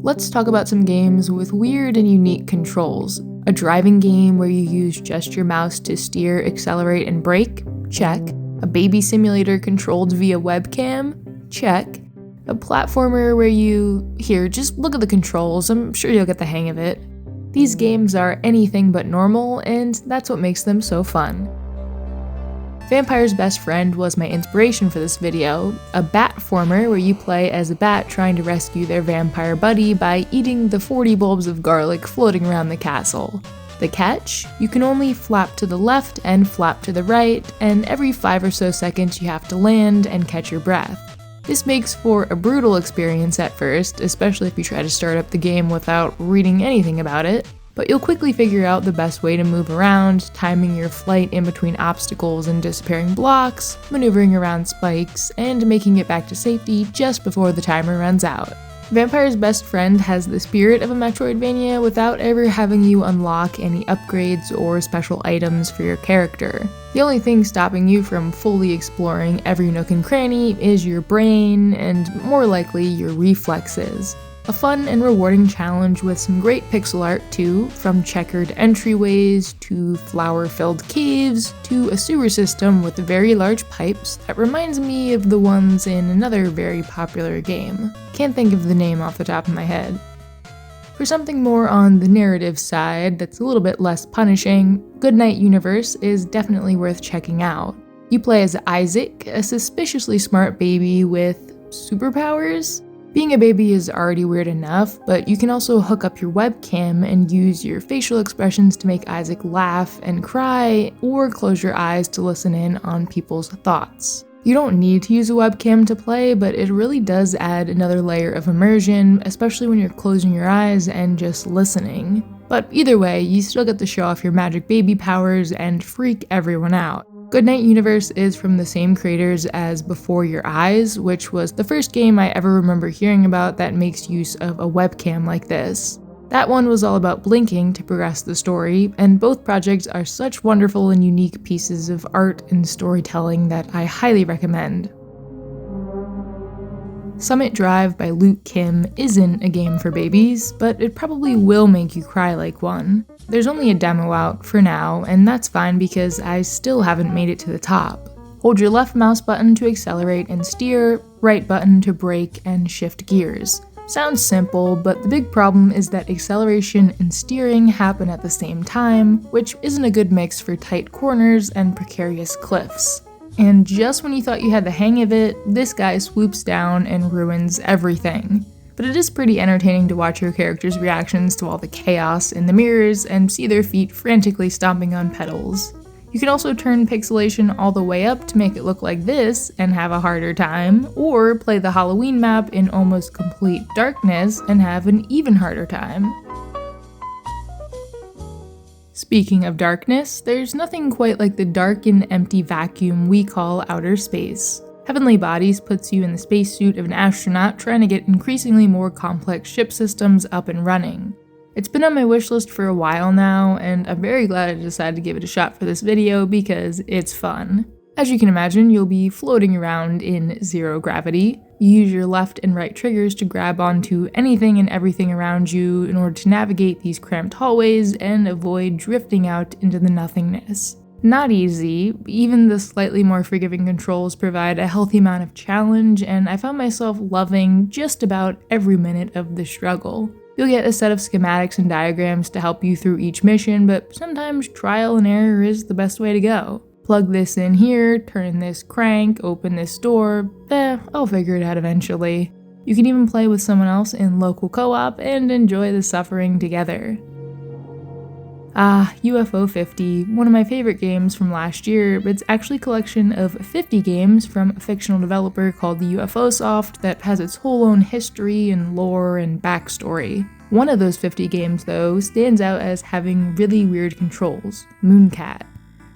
Let's talk about some games with weird and unique controls. A driving game where you use just your mouse to steer, accelerate, and brake? Check. A baby simulator controlled via webcam? Check. A platformer where Here, just look at the controls, I'm sure you'll get the hang of it. These games are anything but normal, and that's what makes them so fun. Vampire's Best Friend was my inspiration for this video, a bat-former where you play as a bat trying to rescue their vampire buddy by eating the 40 bulbs of garlic floating around the castle. The catch? You can only flap to the left and flap to the right, and every 5 or so seconds you have to land and catch your breath. This makes for a brutal experience at first, especially if you try to start up the game without reading anything about it, but you'll quickly figure out the best way to move around, timing your flight in between obstacles and disappearing blocks, maneuvering around spikes, and making it back to safety just before the timer runs out. Vampire's Best Friend has the spirit of a Metroidvania without ever having you unlock any upgrades or special items for your character. The only thing stopping you from fully exploring every nook and cranny is your brain, and more likely your reflexes. A fun and rewarding challenge with some great pixel art too, from checkered entryways to flower-filled caves to a sewer system with very large pipes that reminds me of the ones in another very popular game. Can't think of the name off the top of my head. For something more on the narrative side that's a little bit less punishing, Goodnight Universe is definitely worth checking out. You play as Isaac, a suspiciously smart baby with superpowers? Being a baby is already weird enough, but you can also hook up your webcam and use your facial expressions to make Isaac laugh and cry, or close your eyes to listen in on people's thoughts. You don't need to use a webcam to play, but it really does add another layer of immersion, especially when you're closing your eyes and just listening. But either way, you still get to show off your magic baby powers and freak everyone out. Goodnight Universe is from the same creators as Before Your Eyes, which was the first game I ever remember hearing about that makes use of a webcam like this. That one was all about blinking to progress the story, and both projects are such wonderful and unique pieces of art and storytelling that I highly recommend. Summit Drive by Luke Kim isn't a game for babies, but it probably will make you cry like one. There's only a demo out for now, and that's fine because I still haven't made it to the top. Hold your left mouse button to accelerate and steer, right button to brake and shift gears. Sounds simple, but the big problem is that acceleration and steering happen at the same time, which isn't a good mix for tight corners and precarious cliffs. And just when you thought you had the hang of it, this guy swoops down and ruins everything. But it is pretty entertaining to watch your character's reactions to all the chaos in the mirrors and see their feet frantically stomping on pedals. You can also turn pixelation all the way up to make it look like this and have a harder time, or play the Halloween map in almost complete darkness and have an even harder time. Speaking of darkness, there's nothing quite like the dark and empty vacuum we call outer space. Heavenly Bodies puts you in the spacesuit of an astronaut trying to get increasingly more complex ship systems up and running. It's been on my wishlist for a while now, and I'm very glad I decided to give it a shot for this video because it's fun. As you can imagine, you'll be floating around in zero gravity. You use your left and right triggers to grab onto anything and everything around you in order to navigate these cramped hallways and avoid drifting out into the nothingness. Not easy, even the slightly more forgiving controls provide a healthy amount of challenge, and I found myself loving just about every minute of the struggle. You'll get a set of schematics and diagrams to help you through each mission, but sometimes trial and error is the best way to go. Plug this in here, turn this crank, open this door, I'll figure it out eventually. You can even play with someone else in local co-op and enjoy the suffering together. UFO 50, one of my favorite games from last year, but it's actually a collection of 50 games from a fictional developer called the UFO Soft that has its whole own history and lore and backstory. One of those 50 games, though, stands out as having really weird controls, Mooncat.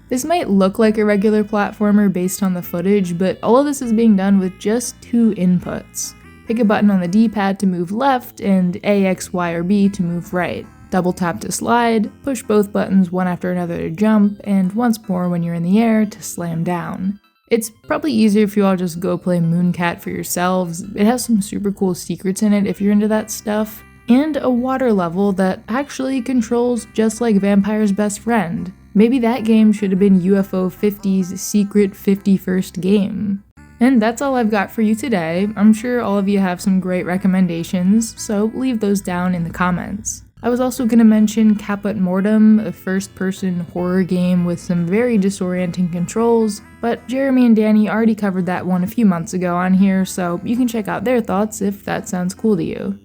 This might look like a regular platformer based on the footage, but all of this is being done with just 2 inputs. Pick a button on the D-pad to move left, and A, X, Y, or B to move right. Double tap to slide, push both buttons one after another to jump, and once more when you're in the air to slam down. It's probably easier if you all just go play Mooncat for yourselves. It has some super cool secrets in it if you're into that stuff. and a water level that actually controls just like Vampire's Best Friend. Maybe that game should have been UFO 50's secret 51st game. And that's all I've got for you today. I'm sure all of you have some great recommendations, so leave those down in the comments. I was also going to mention Caput Mortem, a first-person horror game with some very disorienting controls, but Jeremy and Danny already covered that one a few months ago on here, so you can check out their thoughts if that sounds cool to you.